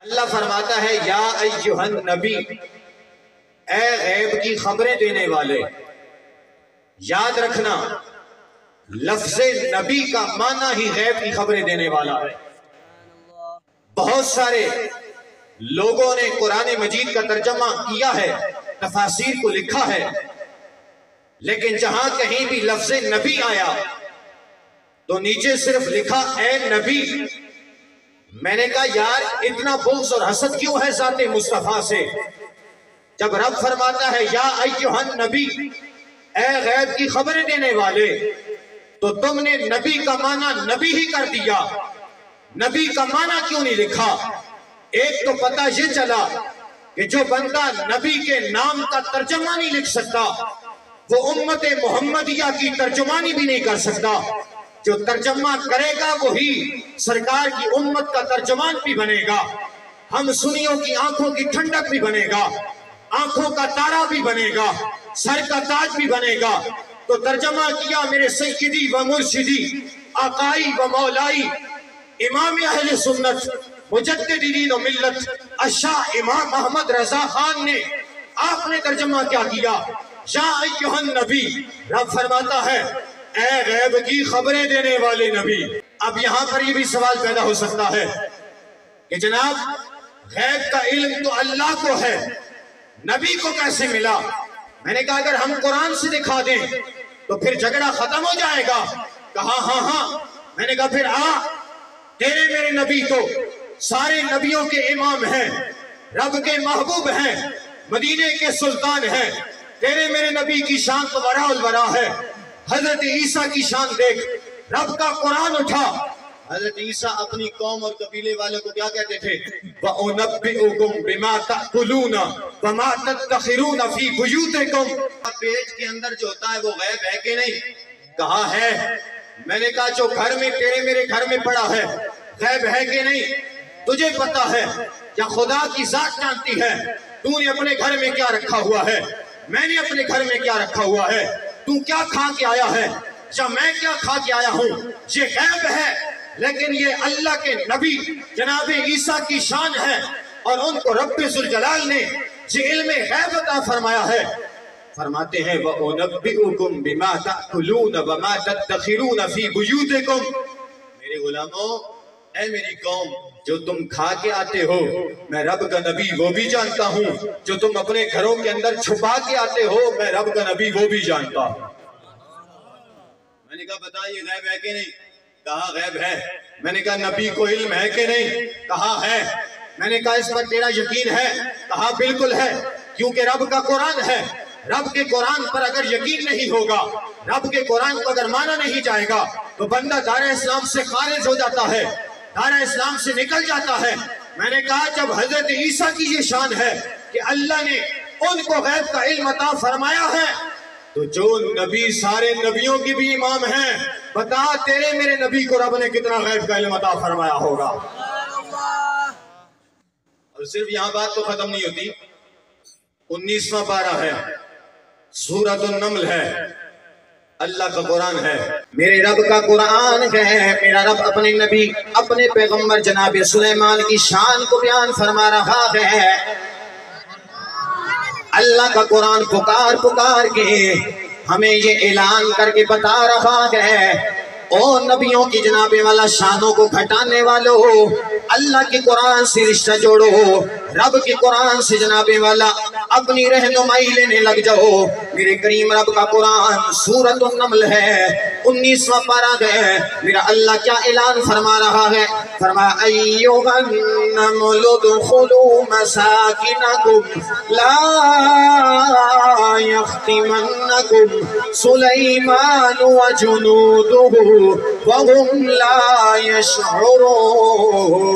اللہ فرماتا ہے یا ایھا النبی، اے غیب کی خبریں دینے والے. یاد رکھنا لفظ نبی کا معنی ہی غیب کی خبریں دینے والا ہے. بہت سارے لوگوں نے قرآن مجید کا ترجمہ کیا ہے، تفاسیر کو لکھا ہے، لیکن جہاں کہیں بھی لفظ نبی آیا تو نیچے صرف لکھا اے نبی. میں نے کہا یار اتنا بغض اور حسد کیوں ہے ذات مصطفیٰ سے؟ جب رب فرماتا ہے یا ایھا النبی، اے غیب کی خبریں دینے والے، تو تم نے نبی کا معنی نبی ہی کر دیا. نبی کا معنی کیوں نہیں لکھا؟ ایک تو پتہ یہ چلا کہ جو بندہ نبی کے نام کا ترجمہ نہیں لکھ سکتا وہ امت محمدیہ کی ترجمانی بھی نہیں کر سکتا. جو ترجمہ کرے گا وہی سرکار کی امت کا ترجمان بھی بنے گا، ہم سنیوں کی آنکھوں کی ٹھنڈک بھی بنے گا، آنکھوں کا تارا بھی بنے گا، سر کا تاج بھی بنے گا. تو ترجمہ کیا میرے سیدی و مرشدی آقائی و مولائی امام اہل سنت مجدد دین و ملت الشاہ امام محمد رضا خان نے. آپ نے ترجمہ کیا کیا؟ یا ایھا النبی. رب فرماتا ہے اے غیب کی خبریں دینے والے نبی. اب یہاں پر یہ بھی سوال پیدا ہو سکتا ہے کہ جناب غیب کا علم تو اللہ کو ہے، نبی کو کیسے ملا؟ میں نے کہا اگر ہم قرآن سے دکھا دیں تو پھر جھگڑا ختم ہو جائے گا. کہا ہاں. میں نے کہا پھر تیرے میرے نبی تو سارے نبیوں کے امام ہیں، رب کے محبوب ہیں، مدینے کے سلطان ہیں. تیرے میرے نبی کی شان تو وراء الورا ہے. حضرت عیسیٰ کی شان دیکھ، رب کا قرآن اٹھا. حضرت عیسیٰ اپنی قوم اور قبیلے والوں کو کیا کہتے تھے؟ وَأُنَبِّئُكُمْ بِمَا تَأْكُلُونَ وَمَا تَدَّخِرُونَ فِي بُيُوتِكُمْ. پیٹ کے اندر جو ہوتا ہے وہ غیب ہے کہ نہیں؟ کہا ہے. میں نے کہا جو گھر میں تیرے میرے گھر میں پڑا ہے غیب ہے کہ نہیں؟ تجھے پتا ہے یا خدا کی ذات جانتی ہے تو نے اپنے گھر میں کیا رکھا ہوا ہے، میں نے اپنے گھر میں کیا رکھا ہوا ہے، تو کیا کھا کے آیا ہے یا میں کیا کھا کے آیا ہوں. یہ غیب ہے، لیکن یہ اللہ کے نبی جناب عیسیٰ کی شان ہے اور ان کو رب ذوالجلال نے یہ علم غیب عطا فرمایا ہے. فرماتے ہیں وَأُنَبِّئُكُمْ بِمَا تَأْكُلُونَ وَمَا تَدَّخِرُونَ فِي بُيُوتِكُمْ. میرے غلاموں، اے میری قوم، جو تم کھا کے آتے ہو میں رب کا نبی وہ بھی جانتا ہوں، جو تم اپنے گھروں کے اندر چھپا کے آتے ہو میں رب کا نبی وہ بھی جانتا ہوں. میں نے کہا بتائیے غیب ہے کہ نہیں؟ کہا غیب ہے. میں نے کہا نبی کو علم ہے کہ نہیں؟ کہا ہے. میں نے کہا اس پر تیرا یقین ہے؟ کہا بالکل ہے، کیونکہ رب کا قرآن ہے. رب کے قرآن پر اگر یقین نہیں ہوگا، رب کے قرآن کو اگر مانا نہیں جائے گا تو بندہ دار اسلام سے خارج ہو جاتا ہے، دار اسلام سے نکل جاتا ہے. میں نے کہا جب حضرت عیسیٰ کی یہ شان ہے کہ اللہ نے ان کو غیب کا علم عطا فرمایا ہے، تو جو نبی سارے نبیوں کی بھی امام ہیں، بتا تیرے میرے نبی کو رب نے کتنا غیب کا علم عطا فرمایا ہوگا. اور صرف یہاں بات تو ختم نہیں ہوتی. 19واں پارہ ہے، سورۃ النمل ہے، اللہ کا قرآن ہے. میرے رب کا قرآن ہے. میرا رب اپنے نبی اپنے پیغمبر جناب سلیمان کی شان کو بیان فرما رہا ہے. اللہ کا قرآن پکار پکار کے ہمیں یہ اعلان کر کے بتا رہا ہے او نبیوں کی جناب والا شانوں کو گھٹانے والو، اللہ کے قرآن سے رشتہ جوڑو، رب کے قرآن سے جناب والا اپنی رہنمائی لینے لگ جاؤ. میرے کریم رب کا قرآن سورۃ النمل ہے، 19واں پارہ ہے. میرا اللہ کیا اعلان فرما رہا ہے؟ فرمایا ایھا النمل ادخلوا مساکنکم لا یختمنکم سلیمان وجنودہ وهم لا يشعرون.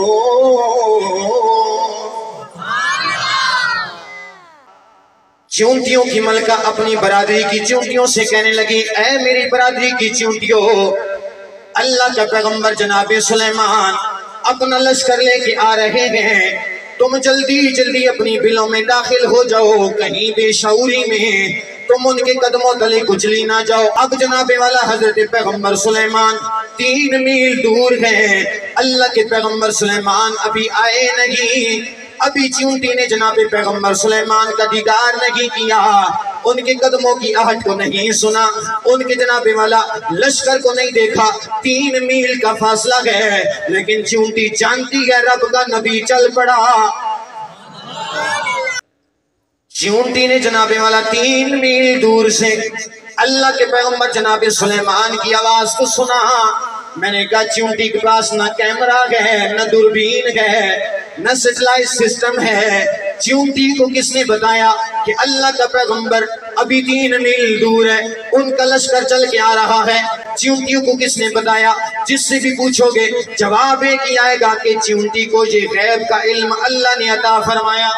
چونٹیوں کی ملکہ اپنی برادری کی چونٹیوں سے کہنے لگی اے میری برادری کی چونٹیوں، اللہ کا پیغمبر جناب سلیمان اپنا لشکر لے کے آ رہے ہیں، تم جلدی جلدی اپنی بلوں میں داخل ہو جاؤ. کہیں بے شعوری میں तुम उनके कदमों तले कुचली ना जाओ। अब जनाबे वाला हजरत पैगम्बर सुलेमान 3 मील दूर गए। अल्लाह के पैगम्बर सुलेमान अभी आए नहीं, अभी चींटी ने जनाबे पैगम्बर सुलेमान का दीदार नहीं किया, उनके कदमों की आहट को नहीं सुना, उनके जनाबे वाला लश्कर को नहीं देखा। 3 मील का फासला है, लेकिन चींटी जानती है रब का नबी चल पड़ा। चींटी ने जनाबे वाला 3 मील दूर से अल्लाह के पैगम्बर जनाबे सुलेमान की आवाज को सुना। मैंने कहा चींटी के पास ना कैमरा है, ना दूरबीन है, न सैटेलाइट सिस्टम है। चींटी को किसने बताया कि अल्लाह का पैगंबर अभी 3 मील दूर है, उनका लश्कर चल के आ रहा है? चींटियों को किसने बताया? जिससे भी पूछोगे जवाब एक ही आएगा कि चींटी को ये गैब का इल्म अल्लाह ने अता फरमाया।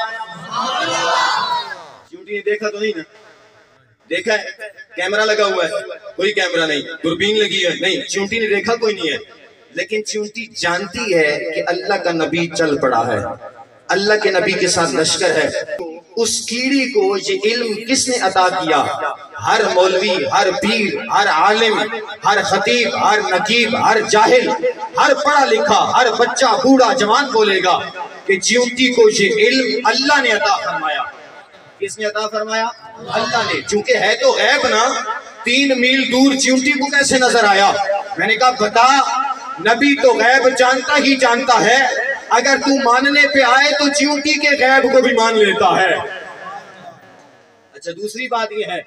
चींटी ने देखा तो नहीं ना, देखा है कैमरा लगा हुआ है, कोई कैमरा नहीं, दूरबीन लगी है नहीं, चींटी ने देखा कोई नहीं है, लेकिन चींटी जानती है कि अल्लाह का नबी चल पड़ा है, अल्लाह के नबी के साथ लश्कर है। उस कीड़ी को ये इल्म किसने अता किया? हर मौलवी, हर पीर, हर आलिम, हर खतीब, हर नकीब, हर जाहिल, हर पढ़ा लिखा, हर बच्चा बूढ़ा जवान बोलेगा कि चींटी को ये इल्म अल्लाह ने अता फरमाया। किसने अता फरमाया? अल्लाह ने। चूंकि है तो गैब ना, 3 मील दूर चींटी को कैसे नजर आया? मैंने कहा बता, नबी तो गैब जानता ही जानता है, अगर तू मानने पे आए तो चींटी के गैब को भी मान लेता है। अच्छा, दूसरी बात यह है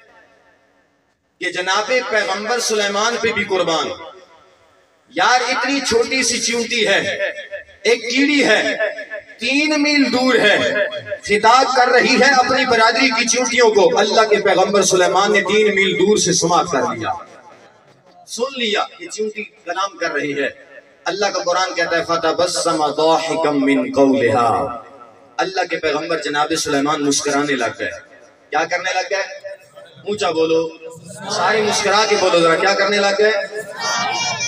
कि जनाबे पैगंबर सुलेमान पे भी कुर्बान। यार इतनी छोटी सी चींटी है, एक कीड़ी है, 3 मील दूर है, खिताब कर रही है अपनी बरादरी की चींटियों को। अल्लाह के पैगंबर सुलेमान ने 3 मील दूर से समाअत कर लिया, सुन लिया कि चींटी कलाम कर रही है। अल्लाह का कुरान कहता है फतबस्सम दाहिकम मिन कौलिहा। अल्लाह के पैगंबर जनाब सुलेमान मुस्कुराने लग गए। क्या करने लग गए? ऊंचा बोलो, सारे मुस्कुरा के बोलो जरा, क्या करने लग गए?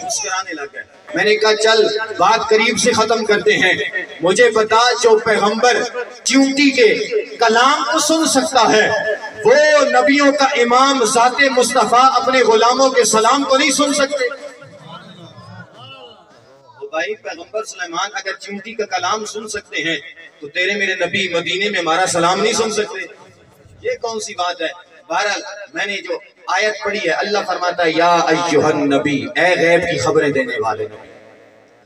मुस्कुराने लग गए। मैंने कहा चल बात करीब से खत्म करते हैं, मुझे बता जो पैगंबर चींटी के कलाम को सुन सकता है, वो नबियों का इमाम ज़ाते मुस्तफा अपने गुलामों के सलाम को नहीं सुन सकते? तो भाई पैगंबर सुलेमान अगर चींटी का कलाम सुन सकते हैं तो तेरे मेरे नबी मदीने में हमारा सलाम नहीं सुन सकते? ये कौन सी बात है? बहरहाल मैंने जो आयत पढ़ी है, अल्लाह फरमाता है या अय्युहन नबी, ए गैब की खबरें देने वाले नबी,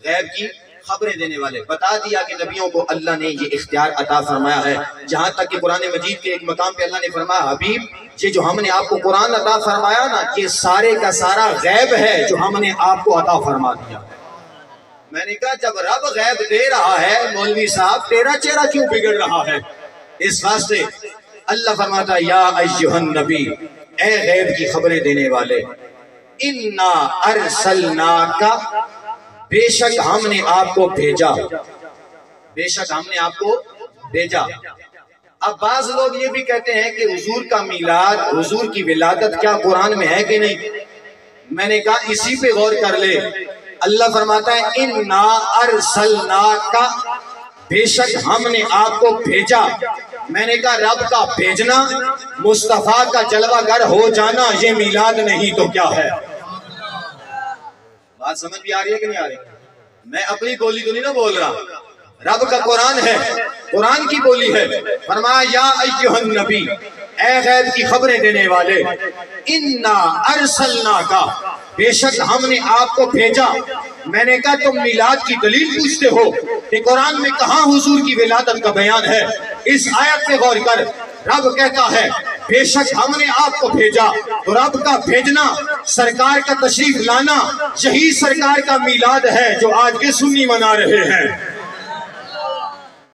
गैब की खबरें देने वाले। बता दिया कि नबियों को अल्लाह ने ये इख्तियार अता फरमाया है। जहां तक कि कुरान मजीद के एक मकाम पे अल्लाह ने फरमाया हबीब, ये जो हमने आपको कुरान अता फरमाया ना, ये सारे का सारा गैब है जो हमने आपको अता फरमा दिया। मैंने कहा जब रब गैब दे रहा है, मौलवी साहब तेरा चेहरा क्यों बिगड़ रहा है? इस वास्ते अल्लाह फरमाता है या अय्युहन नबी, ए गैब की खबरें देने वाले, इन्ना अरसलनाका, बेशक हमने आपको भेजा, बेशक हमने आपको भेजा। अब बाज लोग ये भी कहते हैं कि हुजूर का मीलाद, हुजूर की विलादत क्या कुरान में है कि नहीं? मैंने कहा इसी पे गौर कर ले। अल्लाह फरमाता है इन्ना अरसलनाका, बेशक हमने आपको भेजा। मैंने कहा रब का भेजना, मुस्तफा का जलवागर हो जाना, ये मीलाद नहीं तो क्या है? बात समझ भी आ रही है कि नहीं आ रही? मैं अपनी बोली तो नहीं ना बोल रहा, रब का कुरान है, कुरान की बोली है। फरमाया या अय्युहन नबी, ए गैब की खबरें देने वाले, इन्ना अरसलनाका, बेशक हमने आपको भेजा। मैंने कहा तुम मिलाद की दलील पूछते हो कि कुरान में कहां हुजूर की विलादत का बयान है? इस आयत पे गौर कर, रब कहता है बेशक हमने आपको भेजा, तो रब का भेजना, सरकार का तशरीफ लाना, यही सरकार का मिलाद है जो आज के सुन्नी मना रहे हैं।